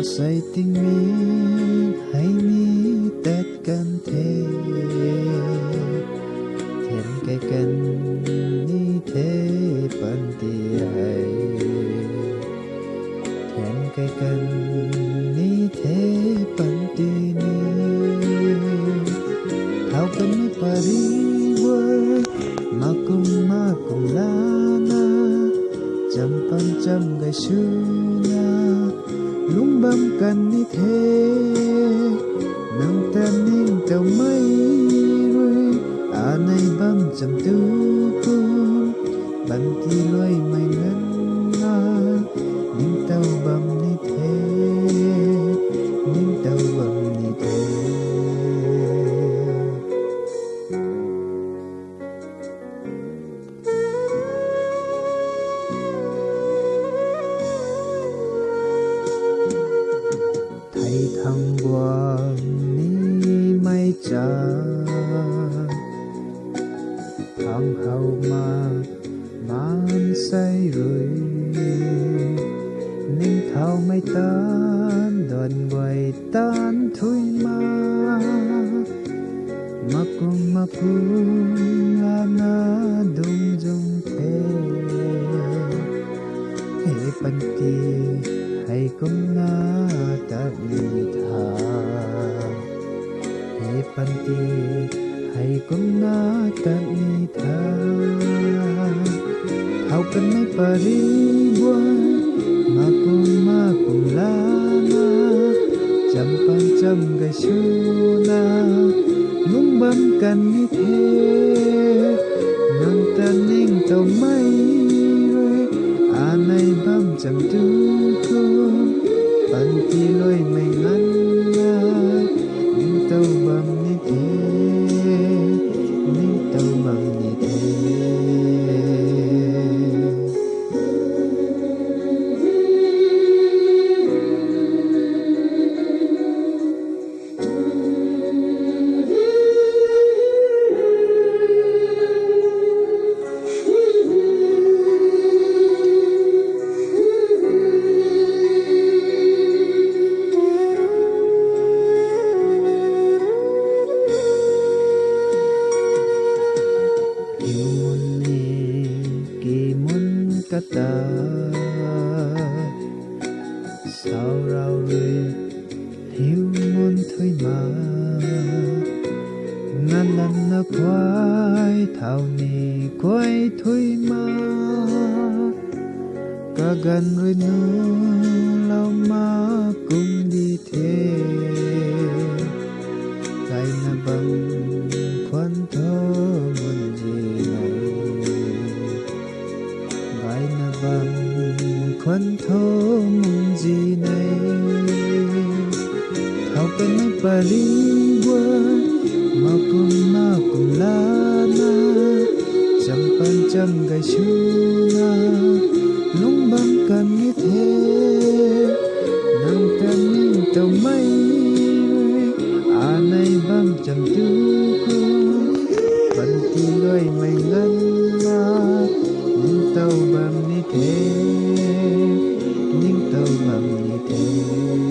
say tình mi hay ni tết can thế thêm cái cần ni thế bận ti hay thêm cái cần ni thế bận ti ni thao cần ni pari word ma kum lana chăm pan chăm gai shuna lung bam kan ni thế nang tan ning tàu mây ruồi à nay bam chăm tu kun ban ti loi mai ngân na ning tàu bam ni thế ning tàu bam ni thế thăng quang ni mai cha thăng hậu mà man say rồi ninh thao mai tan đoàn quay tan thôi mà cùng là na đông dung thế hệ pan ti hay cũng na ta ni tha hệ pan ti hay cũng na ta ni tha thao cần nay pari buai ma cùng la na chăm pan chăm gai shuna lung bam kan ni thế nang tan ning tàu mây rồi à nay bam chăm tu kun ban ti loi mai ngân na ning tàu bam ni thế ning tàu bam ni thế kata sao rau rơi hiu môn thôi mà ngàn lần na quay thảo ni quay thôi mà cả gần rồi nu lao mà cùng đi thế gai na bằng khoan thơ muốn gì này gai na bằng khoan thơ muốn gì này thao cái này pari word ma cùng la na chăm pan chăm gai shuna lung bam kan ni thế nang tan ning tàu mây à nay bam chăm tu kun ban ti loi mai ngân na ning tàu bam ni thế ning tàu bam ni thế